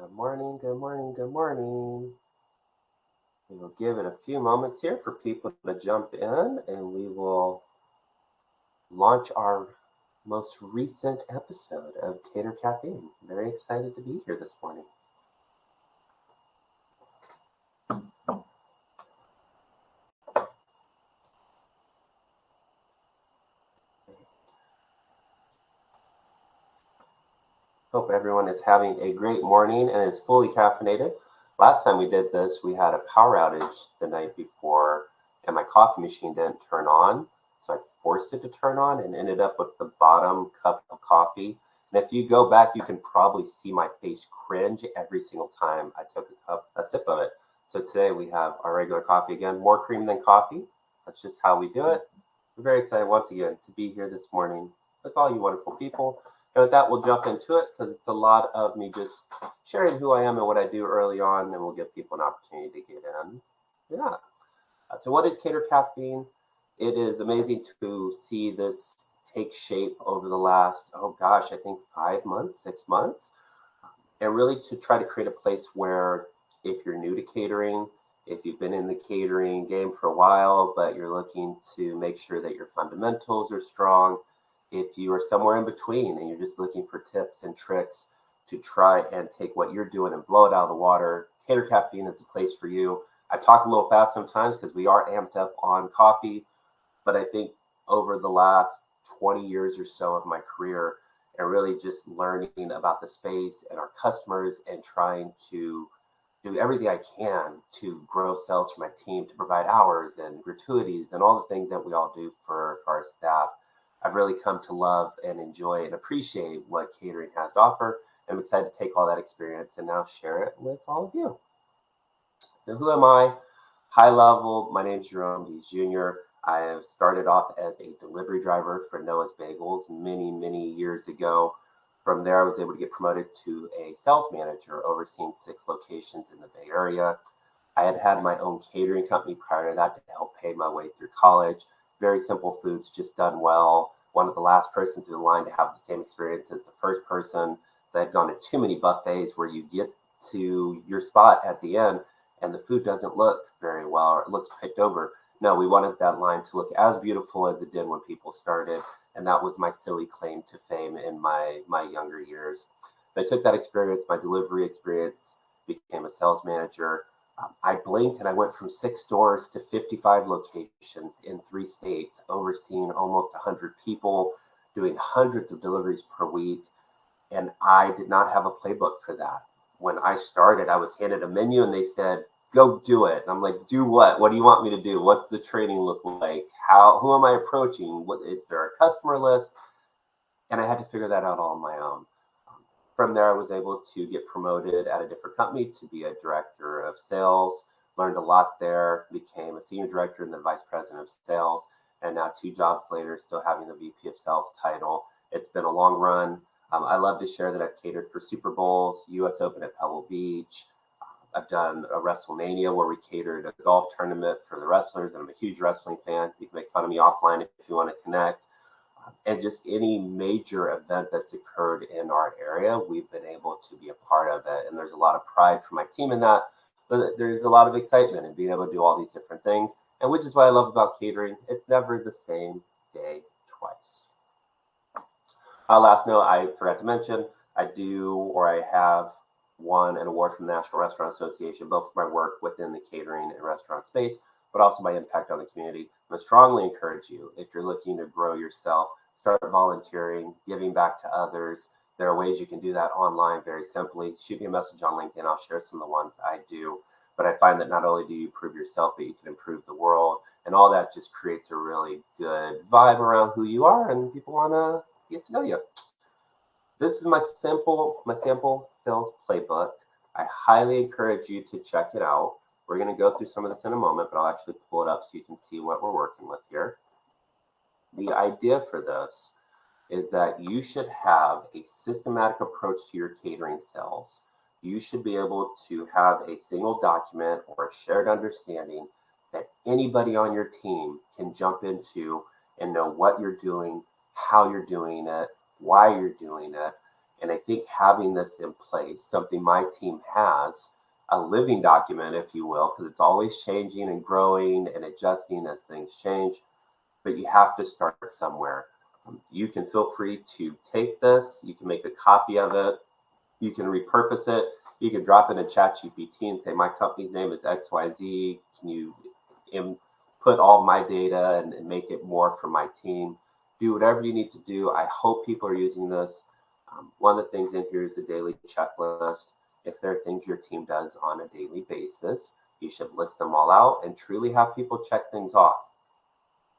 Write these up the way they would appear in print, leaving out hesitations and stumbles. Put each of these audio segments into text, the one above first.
Good morning, good morning, good morning. We will give it a few moments here for people to jump in and we will launch our most recent episode of Caffeine. Very excited to be here this morning. Hope everyone is having a great morning and is fully caffeinated. Last time we did this, we had a power outage the night before and my coffee machine didn't turn on. So I forced it to turn on and ended up with the bottom cup of coffee. And if you go back, you can probably see my face cringe every single time I took a sip of it. So today we have our regular coffee again, more cream than coffee. That's just how we do it. We're very excited once again to be here this morning with all you wonderful people. And with that, we'll jump into it because it's a lot of me just sharing who I am and what I do early on, and we'll give people an opportunity to get in. Yeah. So what is Caffeine? It is amazing to see this take shape over the last, I think 5 months, 6 months. And really to try to create a place where if you're new to catering, if you've been in the catering game for a while, but you're looking to make sure that your fundamentals are strong, if you are somewhere in between and you're just looking for tips and tricks to try and take what you're doing and blow it out of the water, Caffeine is a place for you. I talk a little fast sometimes because we are amped up on coffee, but I think over the last 20 years or so of my career and really just learning about the space and our customers and trying to do everything I can to grow sales for my team, to provide hours and gratuities and all the things that we all do for our staff. I've really come to love and enjoy and appreciate what catering has to offer. I'm excited to take all that experience and now share it with all of you. So who am I? High level, my name's Jerome Dees Jr. I have started off as a delivery driver for Noah's Bagels many years ago. From there, I was able to get promoted to a sales manager overseeing 6 locations in the Bay Area. I had had my own catering company prior to that to help pay my way through college. Very simple foods, just done well. One of the last persons in line to have the same experience as the first person. So I had gone to too many buffets where you get to your spot at the end and the food doesn't look very well or it looks picked over. No, we wanted that line to look as beautiful as it did when people started. And that was my silly claim to fame in my younger years. I took that experience, my delivery experience, became a sales manager. I blinked and I went from 6 stores to 55 locations in 3 states, overseeing almost 100 people, doing hundreds of deliveries per week. And I did not have a playbook for that. When I started, I was handed a menu and they said, go do it. And I'm like, do what? What do you want me to do? What's the training look like? Who am I approaching? Is there a customer list? And I had to figure that out all on my own. From there, I was able to get promoted at a different company to be a director of sales, learned a lot there, became a senior director and then vice president of sales. And now 2 jobs later, still having the VP of sales title. It's been a long run. I love to share that I've catered for Super Bowls, US Open at Pebble Beach. I've done a WrestleMania where we catered a golf tournament for the wrestlers, and I'm a huge wrestling fan. You can make fun of me offline if you want to connect. And just any major event that's occurred in our area, we've been able to be a part of it. And there's a lot of pride for my team in that, but there's a lot of excitement in being able to do all these different things. And which is what I love about catering. It's never the same day twice. Last note, I forgot to mention, I have won an award from the National Restaurant Association, both for my work within the catering and restaurant space, but also my impact on the community. I strongly encourage you, if you're looking to grow yourself, start volunteering, giving back to others. There are ways you can do that online very simply. Shoot me a message on LinkedIn. I'll share some of the ones I do. But I find that not only do you improve yourself, but you can improve the world. And all that just creates a really good vibe around who you are, and people want to get to know you. This is my sample sales playbook. I highly encourage you to check it out. We're going to go through some of this in a moment, but I'll actually pull it up so you can see what we're working with here. The idea for this is that you should have a systematic approach to your catering sales. You should be able to have a single document or a shared understanding that anybody on your team can jump into and know what you're doing, how you're doing it, why you're doing it, And I think having this in place, something my team has, a living document, if you will, because it's always changing and growing and adjusting as things change, but you have to start somewhere. You can feel free to take this, you can make a copy of it, you can repurpose it, you can drop it in ChatGPT and say, my company's name is XYZ. Can you input all my data and make it more for my team? Do whatever you need to do. I hope people are using this. One of the things in here is the daily checklist. If there are things your team does on a daily basis, you should list them all out and truly have people check things off.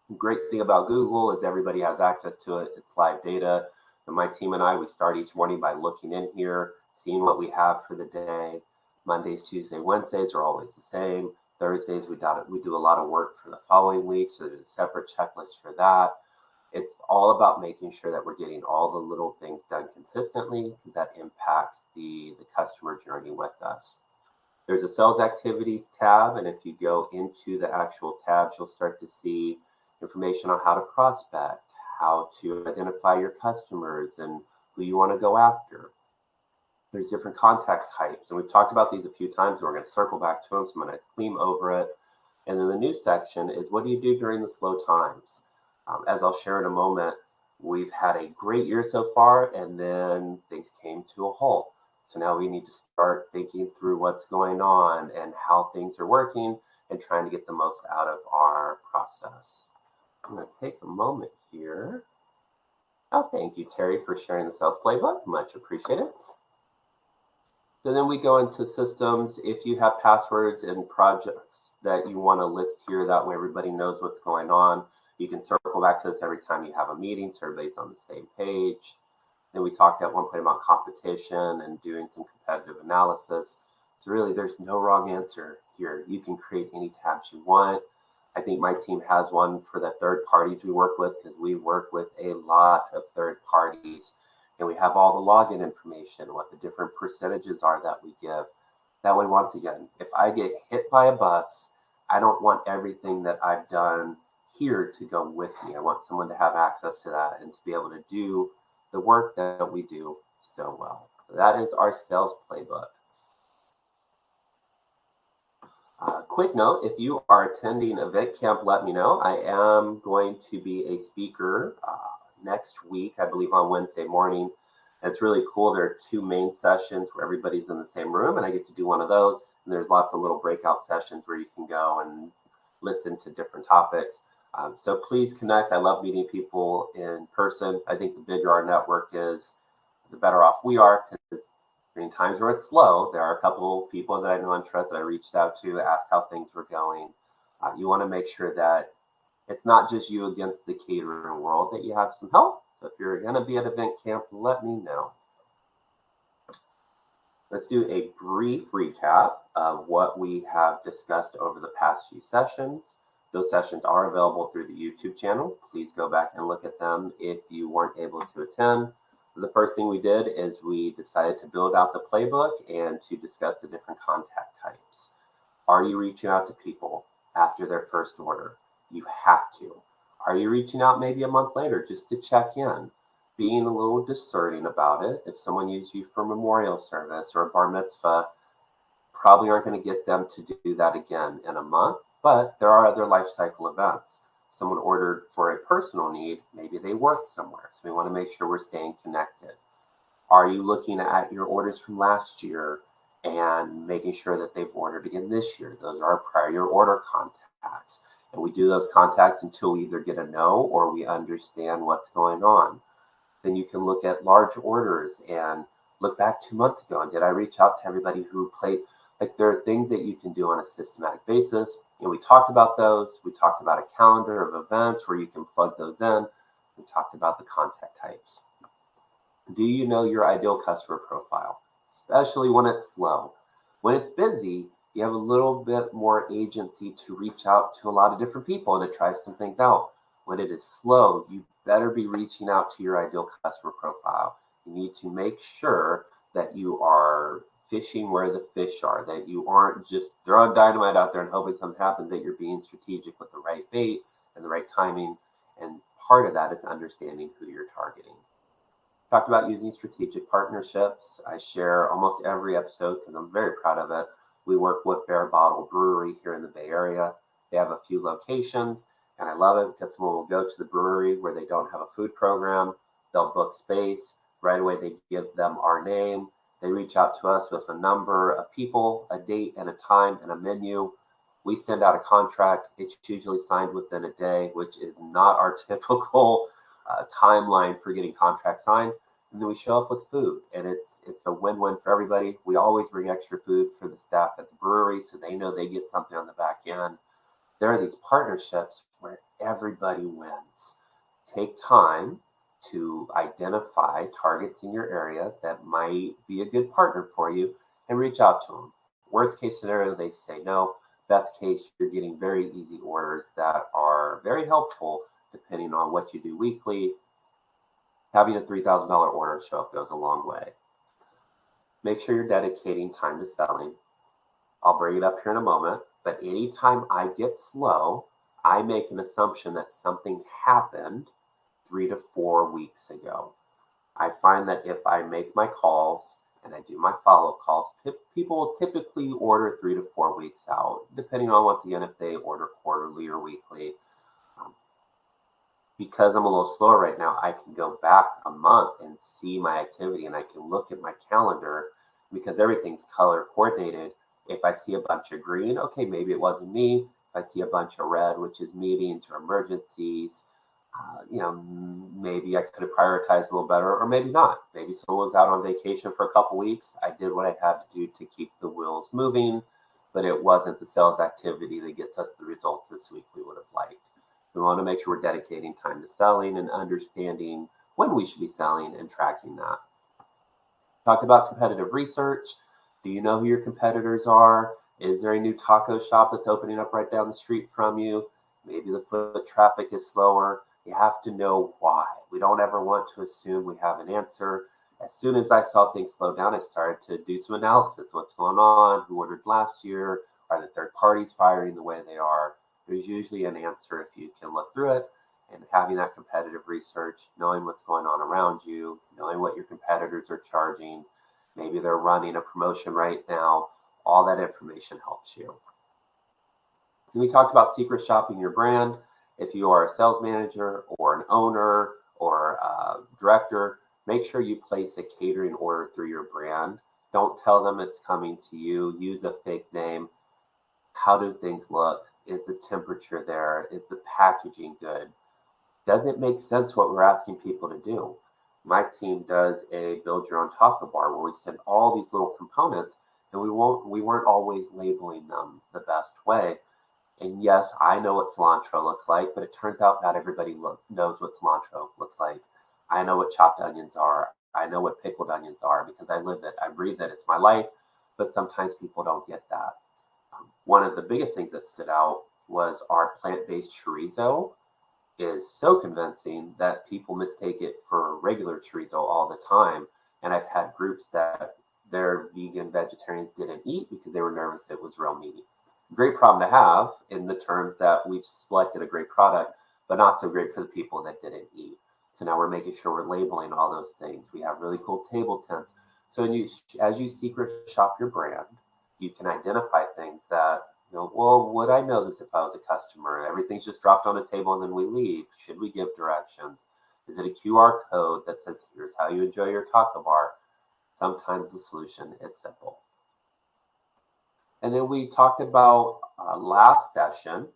The great thing about Google is everybody has access to it. It's live data. And my team and I, we start each morning by looking in here, seeing what we have for the day. Mondays, Tuesdays, Wednesdays are always the same. Thursdays, we do a lot of work for the following week, so there's a separate checklist for that. It's all about making sure that we're getting all the little things done consistently, because that impacts the customer journey with us. There's a sales activities tab, and if you go into the actual tabs, you'll start to see information on how to prospect, how to identify your customers and who you want to go after. There's different contact types, and we've talked about these a few times, and we're going to circle back to them, so I'm going to clean over it. And then the new section is, what do you do during the slow times? As I'll share in a moment, we've had a great year so far, and then things came to a halt. So now we need to start thinking through what's going on and how things are working and trying to get the most out of our process. I'm going to take a moment here. Oh, thank you, Terry, for sharing the sales playbook. Much appreciated. So then we go into systems. If you have passwords and projects that you want to list here, that way everybody knows what's going on. You can circle back to this every time you have a meeting, so everybody's on the same page. Then we talked at one point about competition and doing some competitive analysis. So really, there's no wrong answer here. You can create any tabs you want. I think my team has one for the third parties we work with, because we work with a lot of third parties. And we have all the login information, what the different percentages are that we give. That way, once again, if I get hit by a bus, I don't want everything that I've done here to go with me. I want someone to have access to that and to be able to do the work that we do so well. That is our sales playbook. Quick note, if you are attending Event Camp, let me know. I am going to be a speaker next week, I believe on Wednesday morning. And it's really cool. There are 2 main sessions where everybody's in the same room, and I get to do one of those. And there's lots of little breakout sessions where you can go and listen to different topics. So please connect. I love meeting people in person. I think the bigger our network is, the better off we are, because during times where it's slow, there are a couple people that I know and trust that I reached out to, asked how things were going. You want to make sure that it's not just you against the catering world, that you have some help. So if you're going to be at event camp, let me know. Let's do a brief recap of what we have discussed over the past few sessions. Those sessions are available through the YouTube channel. Please go back and look at them if you weren't able to attend. The first thing we did is we decided to build out the playbook and to discuss the different contact types. Are you reaching out to people after their first order? You have to. Are you reaching out maybe a month later just to check in? Being a little discerning about it. If someone used you for memorial service or a bar mitzvah, probably aren't going to get them to do that again in a month, but there are other life cycle events. Someone ordered for a personal need, maybe they work somewhere, so we want to make sure we're staying connected. Are you looking at your orders from last year and making sure that they've ordered again this year? Those are our prior order contacts. And we do those contacts until we either get a no or we understand what's going on. Then you can look at large orders and look back 2 months ago, and did I reach out to everybody who played? Like, there are things that you can do on a systematic basis. And we talked about those. We talked about a calendar of events where you can plug those in. We talked about the contact types. Do you know your ideal customer profile, especially when it's slow? When it's busy, you have a little bit more agency to reach out to a lot of different people and to try some things out. When it is slow, you better be reaching out to your ideal customer profile. You need to make sure that you are fishing where the fish are, that you aren't just throwing dynamite out there and hoping something happens, that you're being strategic with the right bait and the right timing. And part of that is understanding who you're targeting. Talked about using strategic partnerships. I share almost every episode because I'm very proud of it. We work with Bear Bottle Brewery here in the Bay Area. They have a few locations, and I love it because someone will go to the brewery where they don't have a food program. They'll book space. Right away, they give them our name. They reach out to us with a number of people, a date and a time, and a menu. We send out a contract. It's usually signed within a day, which is not our typical timeline for getting contracts signed. And then we show up with food, and it's a win-win for everybody. We always bring extra food for the staff at the brewery, so they know they get something on the back end. There are these partnerships where everybody wins. Take time to identify targets in your area that might be a good partner for you and reach out to them. Worst case scenario, they say no. Best case, you're getting very easy orders that are very helpful depending on what you do weekly. Having a $3,000 order show up goes a long way. Make sure you're dedicating time to selling. I'll bring it up here in a moment, but anytime I get slow, I make an assumption that something happened 3 to 4 weeks ago. I find that if I make my calls and I do my follow-up calls, people will typically order 3 to 4 weeks out, depending on, once again, if they order quarterly or weekly. Because I'm a little slower right now, I can go back a month and see my activity, and I can look at my calendar because everything's color coordinated. If I see a bunch of green, okay, maybe it wasn't me. If I see a bunch of red, which is meetings or emergencies, maybe I could have prioritized a little better, or maybe not. Maybe someone was out on vacation for a couple weeks. I did what I had to do to keep the wheels moving, but it wasn't the sales activity that gets us the results this week we would have liked. We want to make sure we're dedicating time to selling and understanding when we should be selling and tracking that. Talked about competitive research. Do you know who your competitors are? Is there a new taco shop that's opening up right down the street from you? Maybe the foot traffic is slower. You have to know why. We don't ever want to assume we have an answer. As soon as I saw things slow down, I started to do some analysis. What's going on? Who ordered last year? Are the third parties firing the way they are? There's usually an answer if you can look through it. And having that competitive research, knowing what's going on around you, knowing what your competitors are charging, maybe they're running a promotion right now, all that information helps you. And we talked about secret shopping your brand. If you are a sales manager or an owner or a director, make sure you place a catering order through your brand. Don't tell them it's coming to you. Use a fake name. How do things look? Is the temperature there? Is the packaging good? Does it make sense what we're asking people to do? My team does a build your own taco bar where we send all these little components, and we weren't always labeling them the best way. And yes, I know what cilantro looks like, but it turns out not everybody knows what cilantro looks like. I know what chopped onions are. I know what pickled onions are because I live it. I breathe it. It's my life. But sometimes people don't get that. One of the biggest things that stood out was our plant-based chorizo is so convincing that people mistake it for regular chorizo all the time. And I've had groups that their vegan vegetarians didn't eat because they were nervous it was real meat. Great problem to have in the terms that we've selected a great product, but not so great for the people that didn't eat. So now we're making sure we're labeling all those things. We have really cool table tents. So as you secret shop your brand, you can identify things that, well, would I know this if I was a customer? Everything's just dropped on a table and then we leave. Should we give directions? Is it a QR code that says, here's how you enjoy your taco bar? Sometimes the solution is simple. And then we talked about last session,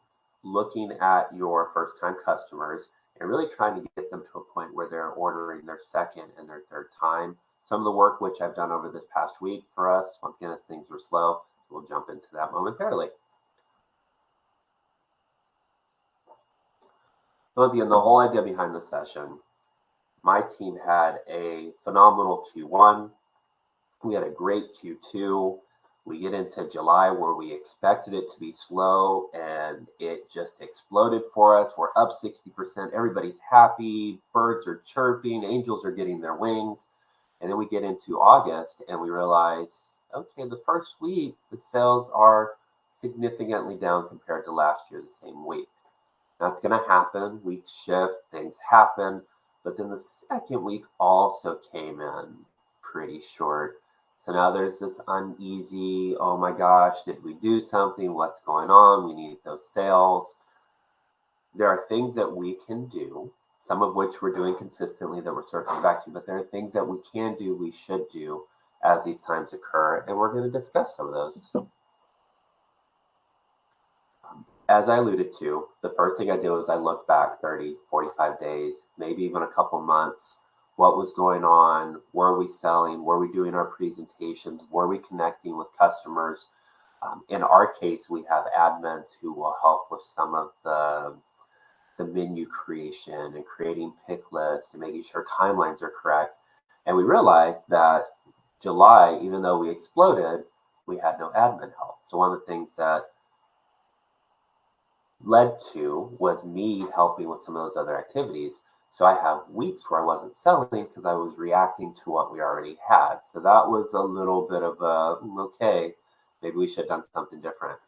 looking at your first-time customers and really trying to get them to a point where they're ordering their second and their third time. Some of the work which I've done over this past week for us, once again, as things were slow, we'll jump into that momentarily. Once again, the whole idea behind the session, my team had a phenomenal Q1. We had a great Q2. We get into July where we expected it to be slow and it just exploded for us. We're up 60%. Everybody's happy. Birds are chirping. Angels are getting their wings. And then we get into August and we realize, okay, the first week, the sales are significantly down compared to last year, the same week. That's going to happen. Weeks shift, things happen. But then the second week also came in pretty short. So now there's this uneasy, oh my gosh, did we do something? What's going on? We need those sales. There are things that we can do, some of which we're doing consistently that we're circling back to, but there are things that we can do, we should do as these times occur, and we're going to discuss some of those. As I alluded to, the first thing I did was I looked back 30, 45 days, maybe even a couple months. What was going on? Were we selling? Were we doing our presentations? Were we connecting with customers? In our case, we have admins who will help with some of the menu creation and creating pick lists and making sure timelines are correct. And we realized that July, even though we exploded, we had no admin help. So one of the things that led to was me helping with some of those other activities. So I have weeks where I wasn't selling because I was reacting to what we already had. So that was a little bit of a, okay, maybe we should have done something different.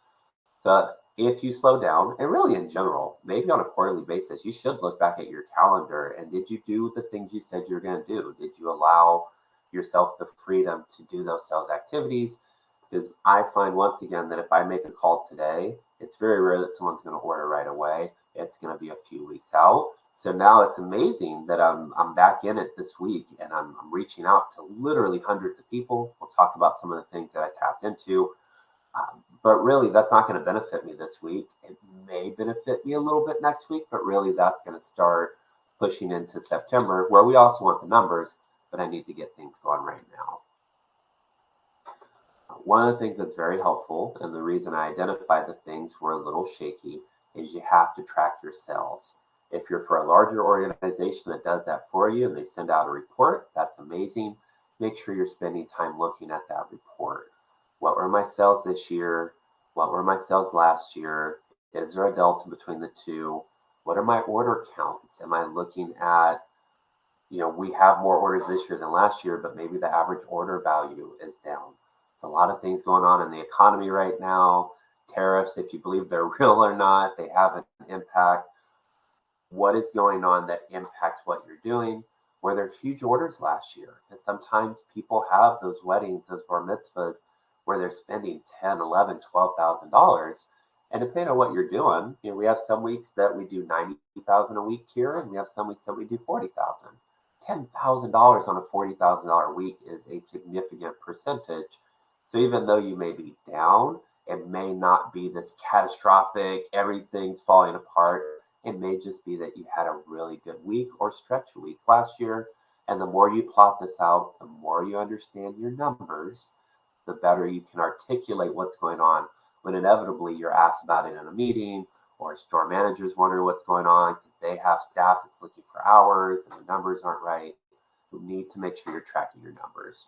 So if you slow down, and really in general, maybe on a quarterly basis, you should look back at your calendar and did you do the things you said you were going to do? Did you allow yourself the freedom to do those sales activities? Because I find once again that if I make a call today, it's very rare that someone's going to order right away. It's going to be a few weeks out. So now it's amazing that I'm back in it this week and I'm reaching out to literally hundreds of people. We'll talk about some of the things that I tapped into. But really, that's not going to benefit me this week. It may benefit me a little bit next week, but really that's going to start pushing into September, where we also want the numbers, but I need to get things going right now. One of the things that's very helpful, and the reason I identified the things were a little shaky, is you have to track your sales. If you're for a larger organization that does that for you and they send out a report, that's amazing. Make sure you're spending time looking at that report. What were my sales this year? What were my sales last year? Is there a delta between the two? What are my order counts? Am I looking at, we have more orders this year than last year, but maybe the average order value is down. There's a lot of things going on in the economy right now. Tariffs, if you believe they're real or not, they have an impact. What is going on that impacts what you're doing? Were there huge orders last year? Because sometimes people have those weddings, those bar mitzvahs, where they're spending $10, $11, $12,000. And depending on what you're doing, we have some weeks that we do $90,000 a week here, and we have some weeks that we do $40,000. $10,000 on a $40,000 week is a significant percentage. So even though you may be down, it may not be this catastrophic, everything's falling apart. It may just be that you had a really good week or stretch of weeks last year. And the more you plot this out, the more you understand your numbers, the better you can articulate what's going on when inevitably you're asked about it in a meeting or store managers wondering what's going on because they have staff that's looking for hours and the numbers aren't right. You need to make sure you're tracking your numbers.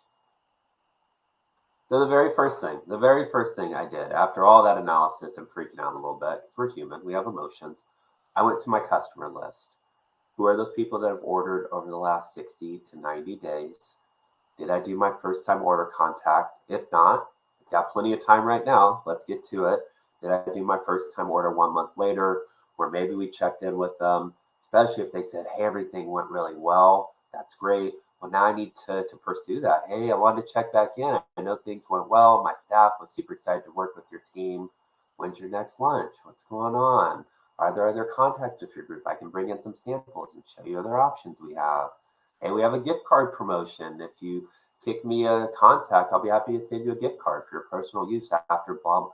So the very first thing I did after all that analysis and freaking out a little bit, because we're human, we have emotions, I went to my customer list. Who are those people that have ordered over the last 60 to 90 days? Did I do my first time order contact? If not, I've got plenty of time right now. Let's get to it. Did I do my first time order 1 month later, where maybe we checked in with them, especially if they said, hey, everything went really well. That's great. Well, now I need to pursue that. Hey, I wanted to check back in. I know things went well. My staff was super excited to work with your team. When's your next lunch? What's going on? Are there other contacts with your group? I can bring in some samples and show you other options we have. Hey, we have a gift card promotion. If you kick me a contact, I'll be happy to send you a gift card for your personal use after Bob.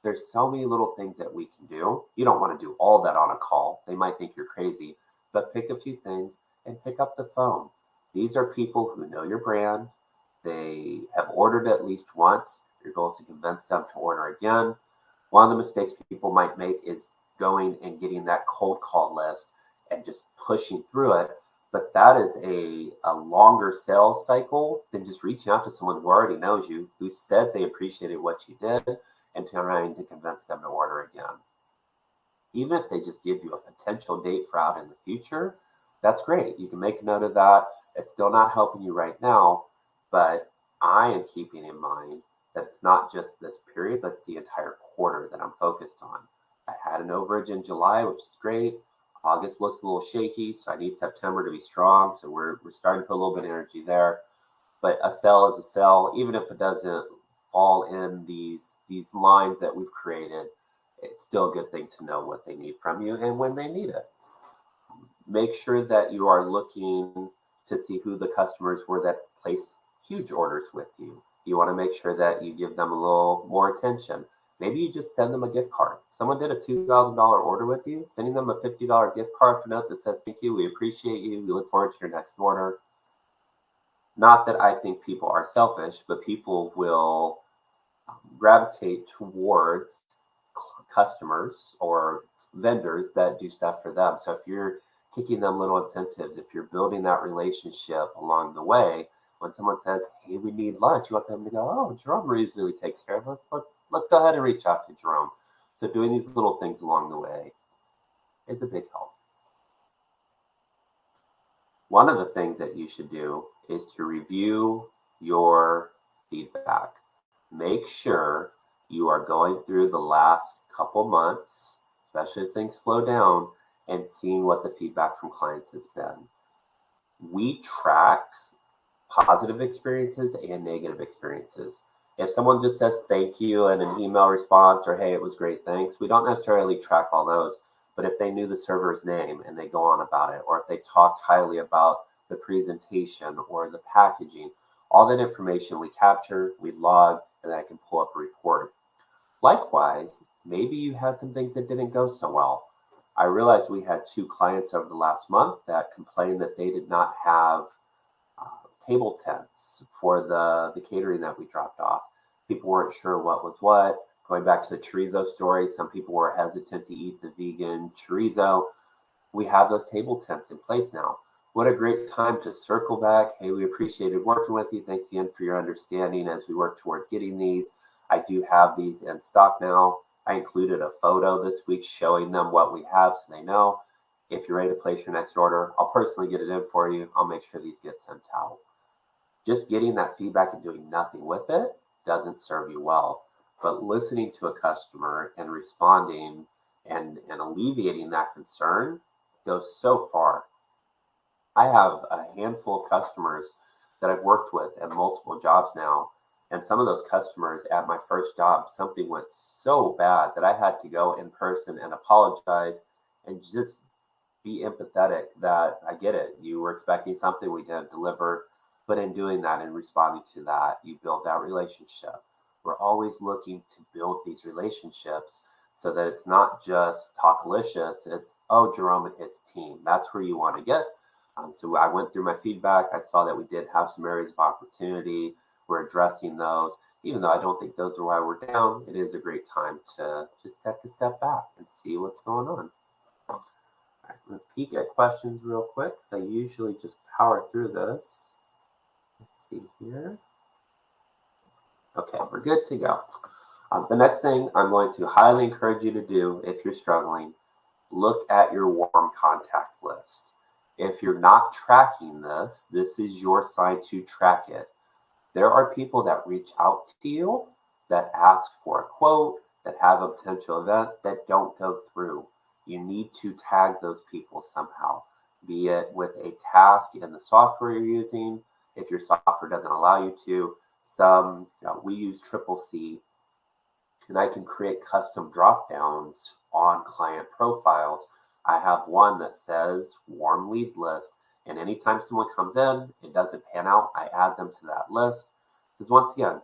There's so many little things that we can do. You don't want to do all that on a call. They might think you're crazy, but pick a few things and pick up the phone. These are people who know your brand. They have ordered at least once. Your goal is to convince them to order again. One of the mistakes people might make is going and getting that cold call list and just pushing through it. But that is a longer sales cycle than just reaching out to someone who already knows you, who said they appreciated what you did, and trying to convince them to order again. Even if they just give you a potential date for out in the future, that's great. You can make a note of that. It's still not helping you right now, but I am keeping in mind that it's not just this period, but it's the entire quarter that I'm focused on. I had an overage in July, which is great. August looks a little shaky, so I need September to be strong. So we're starting to put a little bit of energy there. But a sell is a sell, even if it doesn't fall in these lines that we've created. It's still a good thing to know what they need from you and when they need it. Make sure that you are looking to see who the customers were that place huge orders with you. You want to make sure that you give them a little more attention. Maybe you just send them a gift card. Someone did a $2,000 order with you, sending them a $50 gift card for note that says, thank you, we appreciate you, we look forward to your next order. Not that I think people are selfish, but people will gravitate towards customers or vendors that do stuff for them. So if you're kicking them little incentives, if you're building that relationship along the way, when someone says, "Hey, we need lunch," you want them to go, "Oh, Jerome usually takes care of us. Let's go ahead and reach out to Jerome." So doing these little things along the way is a big help. One of the things that you should do is to review your feedback. Make sure you are going through the last couple months, especially as things slow down, and seeing what the feedback from clients has been. We track positive experiences and negative experiences. If someone just says thank you in an email response or hey, it was great, thanks, we don't necessarily track all those. But if they knew the server's name and they go on about it, or if they talked highly about the presentation or the packaging, all that information we capture, we log, and then I can pull up a report. Likewise, maybe you had some things that didn't go so well. I realized we had 2 clients over the last month that complained that they did not have table tents for the catering that we dropped off. People weren't sure what was what. Going back to the chorizo story, some people were hesitant to eat the vegan chorizo. We have those table tents in place now. What a great time to circle back. Hey, we appreciated working with you. Thanks again for your understanding as we work towards getting these. I do have these in stock now. I included a photo this week showing them what we have so they know. If you're ready to place your next order, I'll personally get it in for you. I'll make sure these get sent out. Just getting that feedback and doing nothing with it doesn't serve you well. But listening to a customer and responding and alleviating that concern goes so far. I have a handful of customers that I've worked with at multiple jobs now. And some of those customers at my first job, something went so bad that I had to go in person and apologize and just be empathetic that I get it. You were expecting something we didn't deliver. But in doing that and responding to that, you build that relationship. We're always looking to build these relationships so that it's not just talkalicious. It's, oh, Jerome and his team. That's where you want to get. So I went through my feedback. I saw that we did have some areas of opportunity. We're addressing those. Even though I don't think those are why we're down, it is a great time to just take a step back and see what's going on. All right, I'm going to peek at questions real quick because I usually just power through this. Let's see here. Okay, we're good to go. The next thing I'm going to highly encourage you to do if you're struggling, look at your warm contact list. If you're not tracking this, this is your sign to track it. There are people that reach out to you, that ask for a quote, that have a potential event that don't go through. You need to tag those people somehow, be it with a task in the software you're using. If your software doesn't allow you to, we use CCC, and I can create custom drop downs on client profiles. I have one that says warm lead list, and anytime someone comes in, it doesn't pan out, I add them to that list. Because once again,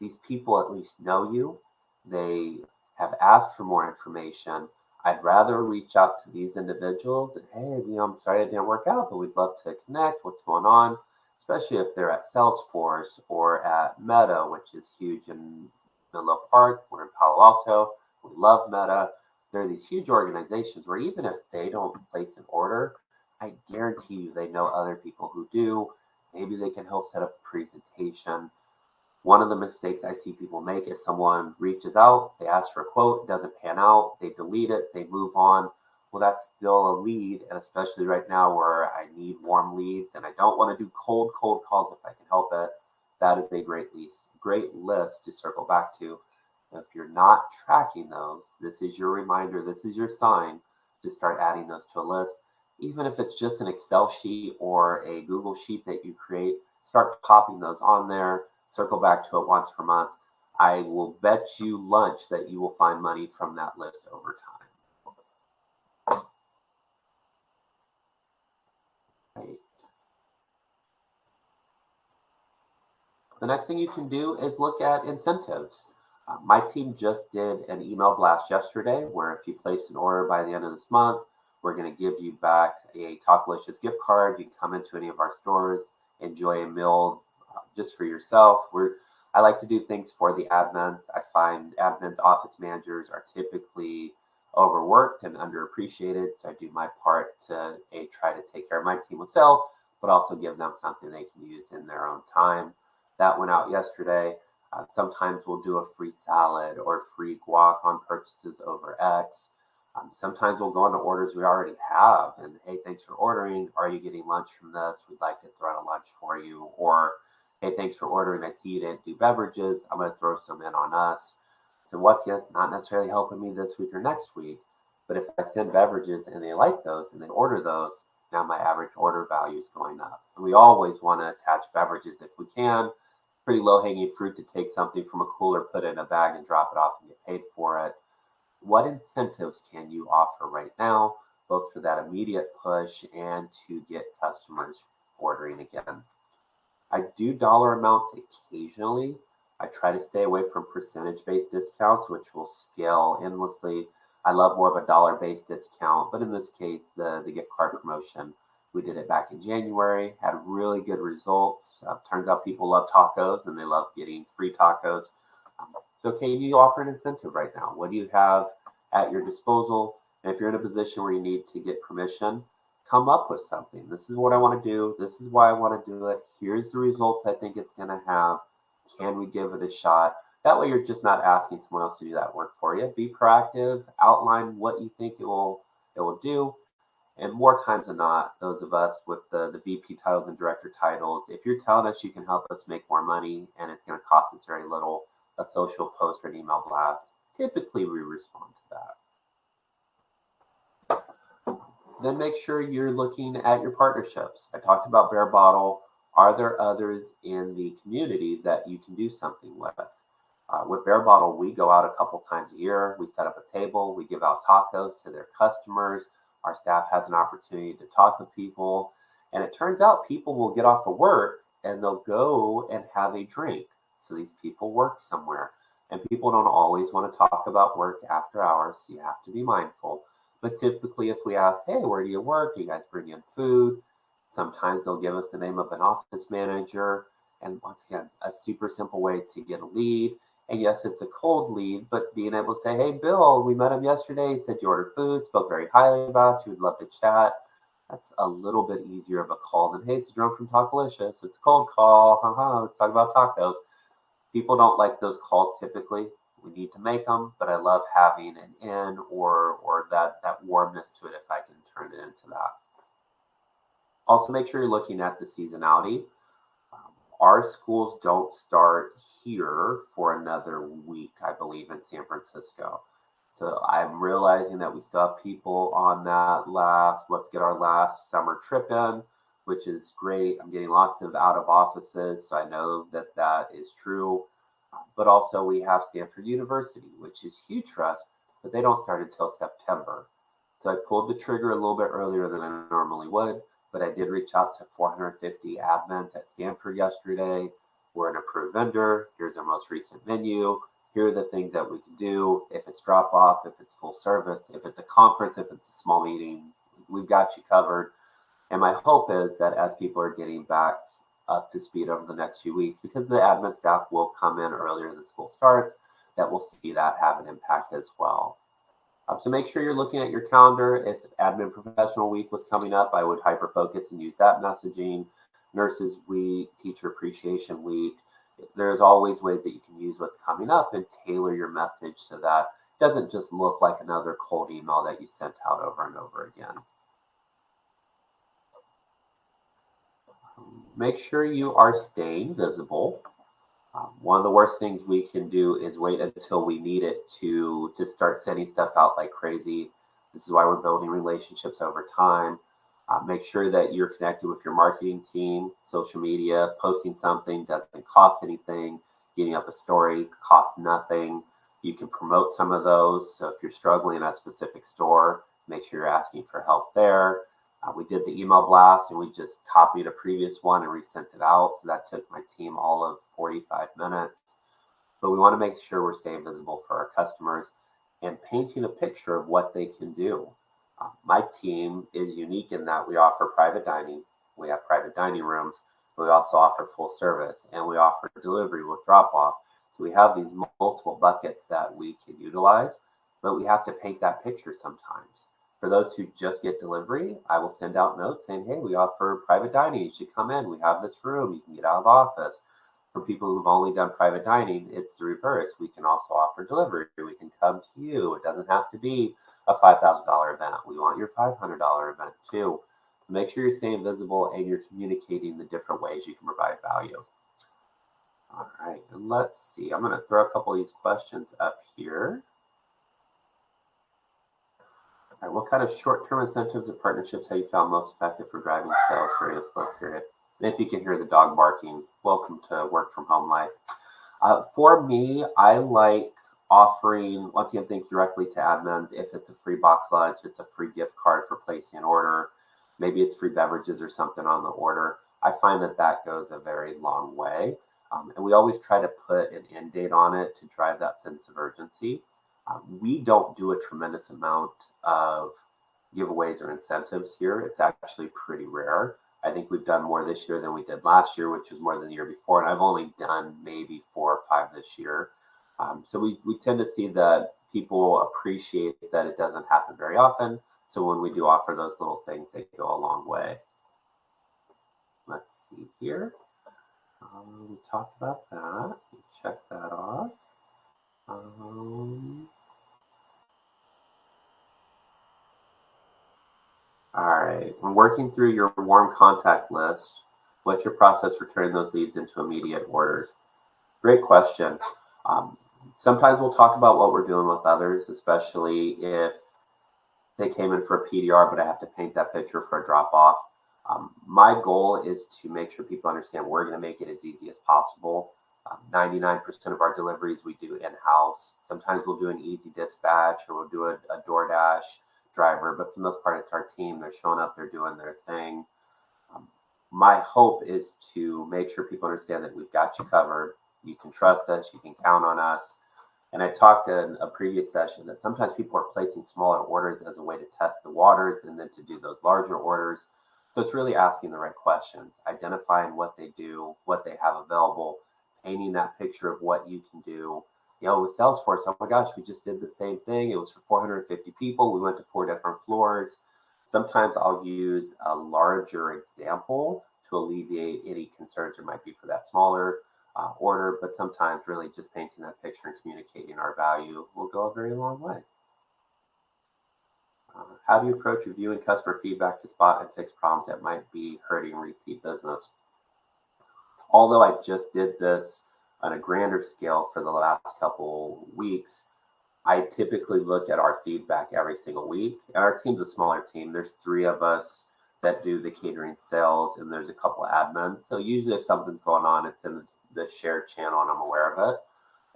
these people at least know you. They have asked for more information. I'd rather reach out to these individuals and, hey, I'm sorry it didn't work out, but we'd love to connect. What's going on? Especially if they're at Salesforce or at Meta, which is huge in Menlo Park. We're in Palo Alto. We love Meta. There are these huge organizations where even if they don't place an order, I guarantee you they know other people who do. Maybe they can help set up a presentation. One of the mistakes I see people make is someone reaches out, they ask for a quote, it doesn't pan out, they delete it, they move on. Well, that's still a lead, and especially right now where I need warm leads and I don't want to do cold calls if I can help it. That is a great list to circle back to. If you're not tracking those, this is your reminder, this is your sign. to start adding those to a list. Even if it's just an Excel sheet or a Google sheet that you create, start popping those on there, circle back to it once per month. I will bet you lunch that you will find money from that list over time. Right. The next thing you can do is look at incentives. My team just did an email blast yesterday where if you place an order by the end of this month, we're going to give you back a Talkalicious gift card. You can come into any of our stores, enjoy a meal just for yourself. I like to do things for the admins. I find admins, office managers are typically overworked and underappreciated. So I do my part to try to take care of my team with sales, but also give them something they can use in their own time. That went out yesterday. Sometimes we'll do a free salad or free guac on purchases over X. Sometimes we'll go into orders we already have and, hey, thanks for ordering. Are you getting lunch from this? We'd like to throw in a lunch for you. Or, hey, thanks for ordering. I see you didn't do beverages. I'm going to throw some in on us. So what's not necessarily helping me this week or next week. But if I send beverages and they like those and they order those, now my average order value is going up. And we always want to attach beverages if we can. Pretty low-hanging fruit to take something from a cooler, put it in a bag, and drop it off and get paid for it. What incentives can you offer right now, both for that immediate push and to get customers ordering again? I do dollar amounts occasionally. I try to stay away from percentage-based discounts, which will scale endlessly. I love more of a dollar-based discount, but in this case, the gift card promotion, we did it back in January, had really good results. Turns out people love tacos and they love getting free tacos. So can you offer an incentive right now? What do you have at your disposal? And if you're in a position where you need to get permission, come up with something. This is what I want to do. This is why I want to do it. Here's the results I think it's going to have. Can we give it a shot? That way you're just not asking someone else to do that work for you. Be proactive, outline what you think it will do. And more times than not, those of us with the VP titles and director titles, if you're telling us you can help us make more money and it's going to cost us very little, a social post or an email blast, typically we respond to that. Then make sure you're looking at your partnerships. I talked about Bear Bottle. Are there others in the community that you can do something with? With Bear Bottle, we go out a couple times a year. We set up a table. We give out tacos to their customers. Our staff has an opportunity to talk with people. And it turns out people will get off of work and they'll go and have a drink. So these people work somewhere. And people don't always want to talk about work after hours, so you have to be mindful. But typically, if we ask, hey, where do you work? Do you guys bring in food? Sometimes they'll give us the name of an office manager. And once again, a super simple way to get a lead. And yes, it's a cold lead, but being able to say, hey, Bill, we met him yesterday. He said you ordered food, spoke very highly about you, would love to chat. That's a little bit easier of a call than, hey, it's Jerome from Talkalicious. It's a cold call. Let's talk about tacos. People don't like those calls typically. We need to make them, but I love having an in or that warmness to it if I can turn it into that. Also, make sure you're looking at the seasonality. Our schools don't start here for another week, I believe, in San Francisco. So I'm realizing that we still have people on that let's get our last summer trip in, which is great. I'm getting lots of out of offices, so I know that that is true. But also we have Stanford University, which is huge for us, but they don't start until September. So I pulled the trigger a little bit earlier than I normally would. But I did reach out to 450 admins at Stanford yesterday. We're an approved vendor. Here's our most recent menu. Here are the things that we can do. If it's drop off, if it's full service, if it's a conference, if it's a small meeting, we've got you covered. And my hope is that as people are getting back up to speed over the next few weeks, because the admin staff will come in earlier than school starts, that we'll see that have an impact as well. So make sure you're looking at your calendar. If Admin Professional Week was coming up, I would hyper-focus and use that messaging. Nurses Week, Teacher Appreciation Week. There's always ways that you can use what's coming up and tailor your message so that it doesn't just look like another cold email that you sent out over and over again. Make sure you are staying visible. One of the worst things we can do is wait until we need it to start sending stuff out like crazy. This is why we're building relationships over time. Make sure that you're connected with your marketing team, social media. Posting something doesn't cost anything. Getting up a story costs nothing. You can promote some of those. So if you're struggling in a specific store, make sure you're asking for help there. We did the email blast and we just copied a previous one and resent it out. So that took my team all of 45 minutes. But we want to make sure we're staying visible for our customers and painting a picture of what they can do. My team is unique in that we offer private dining. We have private dining rooms. We also offer full service and we offer delivery with drop off. So we have these multiple buckets that we can utilize, but we have to paint that picture sometimes. For those who just get delivery, I will send out notes saying, hey, we offer private dining. You should come in. We have this room. You can get out of the office. For people who've only done private dining, it's the reverse. We can also offer delivery. We can come to you. It doesn't have to be a $5,000 event. We want your $500 event too. Make sure you're staying visible and you're communicating the different ways you can provide value. All right, and let's see. I'm going to throw a couple of these questions up here. All right, what kind of short-term incentives or partnerships have you found most effective for driving sales during a slow period? And if you can hear the dog barking, welcome to work from home life. For me, I like offering, once again, things directly to admins. If it's a free box lunch, it's a free gift card for placing an order. Maybe it's free beverages or something on the order. I find that that goes a very long way. And we always try to put an end date on it to drive that sense of urgency. We don't do a tremendous amount of giveaways or incentives here. It's actually pretty rare. I think we've done more this year than we did last year, which was more than the year before. And I've only done maybe 4 or 5 this year. So we tend to see that people appreciate that it doesn't happen very often. So when we do offer those little things, they go a long way. Let's see here. We talked about that. Check that off. All right. When working through your warm contact list, what's your process for turning those leads into immediate orders? Great question. Sometimes we'll talk about what we're doing with others, especially if they came in for a PDR, but I have to paint that picture for a drop off. My goal is to make sure people understand we're going to make it as easy as possible. 99% of our deliveries we do in-house. Sometimes we'll do an easy dispatch or we'll do a DoorDash driver, but for the most part, it's our team. They're showing up, they're doing their thing. My hope is to make sure people understand that we've got you covered. You can trust us, you can count on us. And I talked in a previous session that sometimes people are placing smaller orders as a way to test the waters and then to do those larger orders. So it's really asking the right questions, identifying what they do, what they have available, painting that picture of what you can do. You know, with Salesforce, oh my gosh, we just did the same thing. It was for 450 people. We went to 4 different floors. Sometimes I'll use a larger example to alleviate any concerns there might be for that smaller order, but sometimes really just painting that picture and communicating our value will go a very long way. How do you approach reviewing customer feedback to spot and fix problems that might be hurting repeat business? Although I just did this on a grander scale for the last couple weeks, I typically look at our feedback every single week. And our team's a smaller team. There's 3 of us that do the catering sales, and there's a couple of admins. So usually if something's going on, it's in the shared channel and I'm aware of it.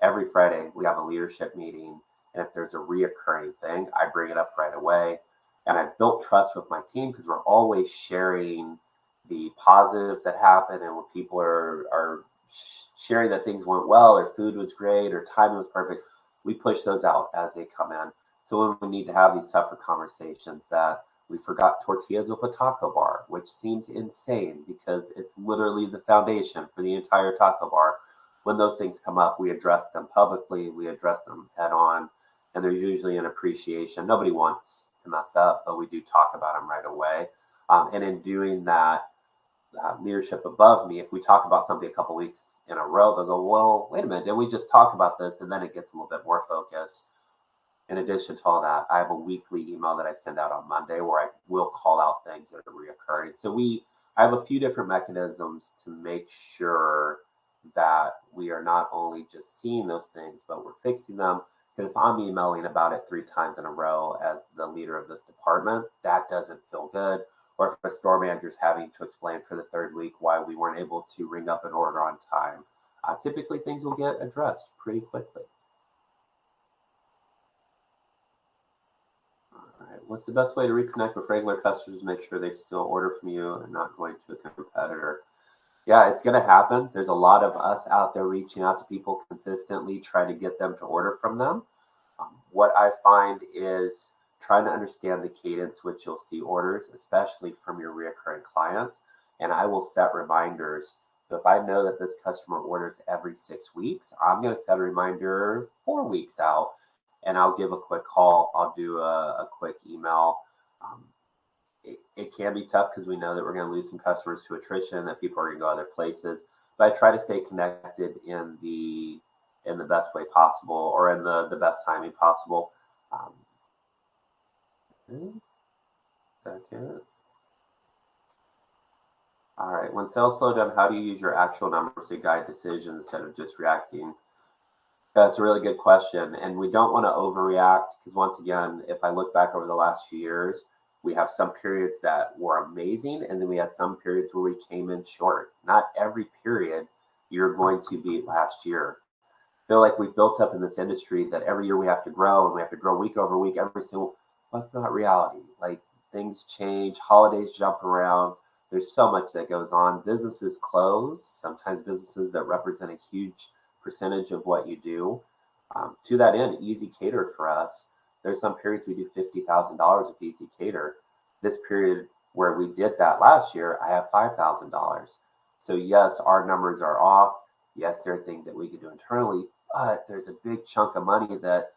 Every Friday, we have a leadership meeting. And if there's a reoccurring thing, I bring it up right away. And I've built trust with my team because we're always sharing the positives that happen. And when people are sharing that things went well, or food was great, or timing was perfect, we push those out as they come in. So when we need to have these tougher conversations that we forgot tortillas with a taco bar, which seems insane because it's literally the foundation for the entire taco bar. When those things come up, we address them publicly, we address them head on, and there's usually an appreciation. Nobody wants to mess up, but we do talk about them right away. And in doing that, leadership above me, if we talk about something a couple weeks in a row, they'll go, well, wait a minute, didn't we just talk about this? And then it gets a little bit more focused. In addition to all that, I have a weekly email that I send out on Monday where I will call out things that are reoccurring. So I have a few different mechanisms to make sure that we are not only just seeing those things, but we're fixing them. And if I'm emailing about it 3 times in a row as the leader of this department, that doesn't feel good. Or if a store manager is having to explain for the third week why we weren't able to ring up an order on time, typically things will get addressed pretty quickly. All right. What's the best way to reconnect with regular customers to make sure they still order from you and not going to a competitor? Yeah, it's going to happen. There's a lot of us out there reaching out to people consistently, trying to get them to order from them. What I find is trying to understand the cadence which you'll see orders, especially from your reoccurring clients. And I will set reminders. So if I know that this customer orders every 6 weeks, I'm going to set a reminder 4 weeks out, and I'll give a quick call. I'll do a quick email. Um, it can be tough because we know that we're going to lose some customers to attrition, that people are going to go other places. But I try to stay connected in the best way possible, or in the best timing possible. Second. All right. When sales slow down, how do you use your actual numbers to guide decisions instead of just reacting? That's a really good question. And we don't want to overreact because, once again, if I look back over the last few years, we have some periods that were amazing, and then we had some periods where we came in short. Not every period you're going to beat last year. I feel like we've built up in this industry that every year we have to grow, and we have to grow week over week every single. That's not reality. Like, things change, holidays jump around. There's so much that goes on. Businesses close. Sometimes businesses that represent a huge percentage of what you do. To that end, Easy Cater for us, there's some periods we do $50,000 with Easy Cater. This period where we did that last year, I have $5,000. So yes, our numbers are off. Yes, there are things that we could do internally, but there's a big chunk of money that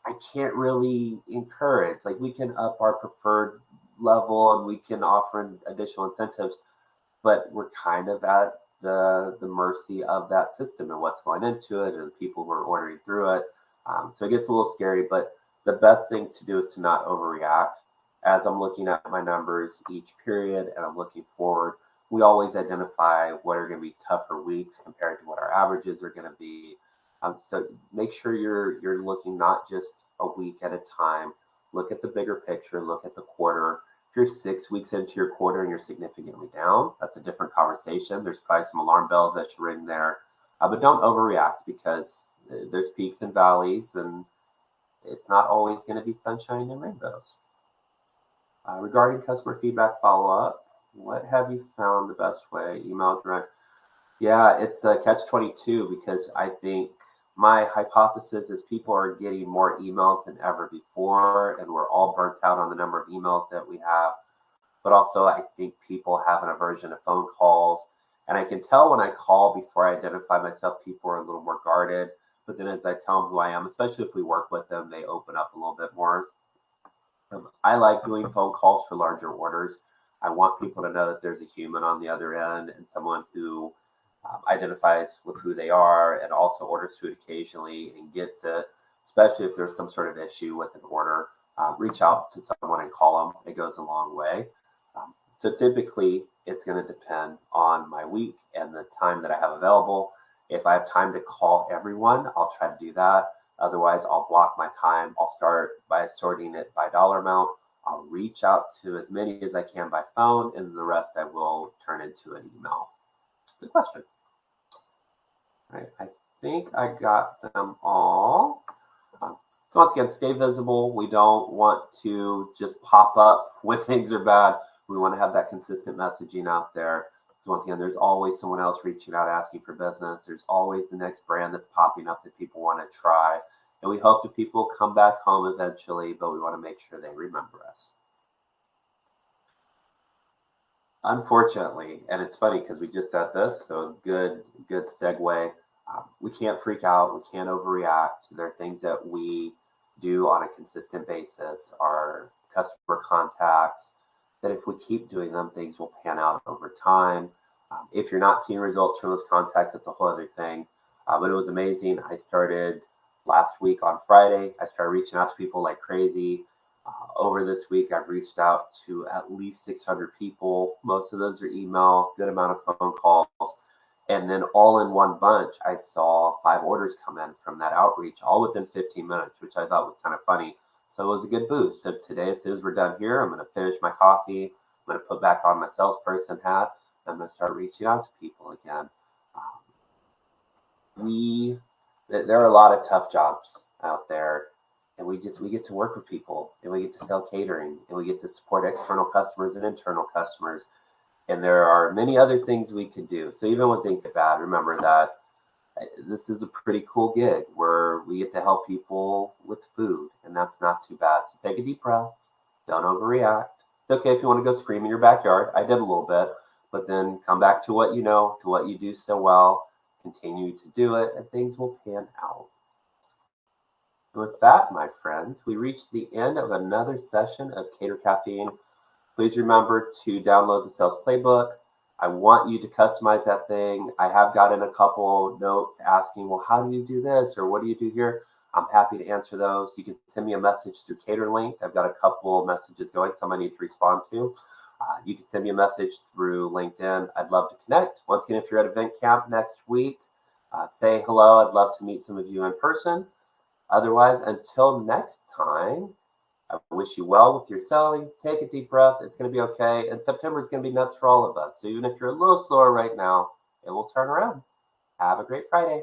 I can't really encourage. Like, we can up our preferred level and we can offer additional incentives, but we're kind of at the mercy of that system and what's going into it and people who are ordering through it. So it gets a little scary, but the best thing to do is to not overreact. As I'm looking at my numbers each period and I'm looking forward, we always identify what are going to be tougher weeks compared to what our averages are going to be. So make sure you're looking not just a week at a time. Look at the bigger picture. Look at the quarter. If you're 6 weeks into your quarter and you're significantly down, that's a different conversation. There's probably some alarm bells that should ring there. But don't overreact, because there's peaks and valleys, and it's not always going to be sunshine and rainbows. Regarding customer feedback follow-up, what have you found the best way? Email, direct? Yeah, it's a catch-22, because I think my hypothesis is people are getting more emails than ever before, and we're all burnt out on the number of emails that we have. But also, I think people have an aversion to phone calls. And I can tell when I call before I identify myself, people are a little more guarded. But then as I tell them who I am, especially if we work with them, they open up a little bit more. I like doing phone calls for larger orders. I want people to know that there's a human on the other end and someone who identifies with who they are and also orders food occasionally and gets it, especially if there's some sort of issue with an order. Reach out to someone and call them. It goes a long way. So typically, it's going to depend on my week and the time that I have available. If I have time to call everyone, I'll try to do that. Otherwise, I'll block my time. I'll start by sorting it by dollar amount. I'll reach out to as many as I can by phone, and the rest I will turn into an email. Good question. All right, I think I got them all. So once again, stay visible. We don't want to just pop up when things are bad. We want to have that consistent messaging out there. So once again, there's always someone else reaching out asking for business. There's always the next brand that's popping up that people want to try. And we hope that people come back home eventually, but we want to make sure they remember us. Unfortunately, and it's funny because we just said this, so good segue. We can't freak out. We can't overreact. There are things that we do on a consistent basis, our customer contacts, that if we keep doing them, things will pan out over time. If you're not seeing results from those contacts, it's a whole other thing. But it was amazing. I started last week on Friday. I started reaching out to people like crazy. Over this week, I've reached out to at least 600 people. Most of those are email, good amount of phone calls. And then all in one bunch, I saw 5 orders come in from that outreach, all within 15 minutes, which I thought was kind of funny. So it was a good boost. So today, as soon as we're done here, I'm going to finish my coffee. I'm going to put back on my salesperson hat. I'm going to start reaching out to people again. Um, we there are a lot of tough jobs out there, and we get to work with people, and we get to sell catering, and we get to support external customers and internal customers, and there are many other things we could do. So even when things get bad, remember that this is a pretty cool gig where we get to help people with food, and that's not too bad. So take a deep breath, don't overreact. It's okay if you want to go scream in your backyard. I did a little bit, but then come back to what you know, to what you do so well, continue to do it, and things will pan out. With that, my friends, we reached the end of another session of Cater Caffeine. Please remember to download the sales playbook. I want you to customize that thing. I have gotten a couple notes asking, well, how do you do this? Or what do you do here? I'm happy to answer those. You can send me a message through Cater Link. I've got a couple messages going, some I need to respond to. You can send me a message through LinkedIn. I'd love to connect. Once again, if you're at event camp next week, say hello. I'd love to meet some of you in person. Otherwise, until next time, I wish you well with your selling. Take a deep breath. It's going to be okay. And September is going to be nuts for all of us. So even if you're a little slower right now, it will turn around. Have a great Friday.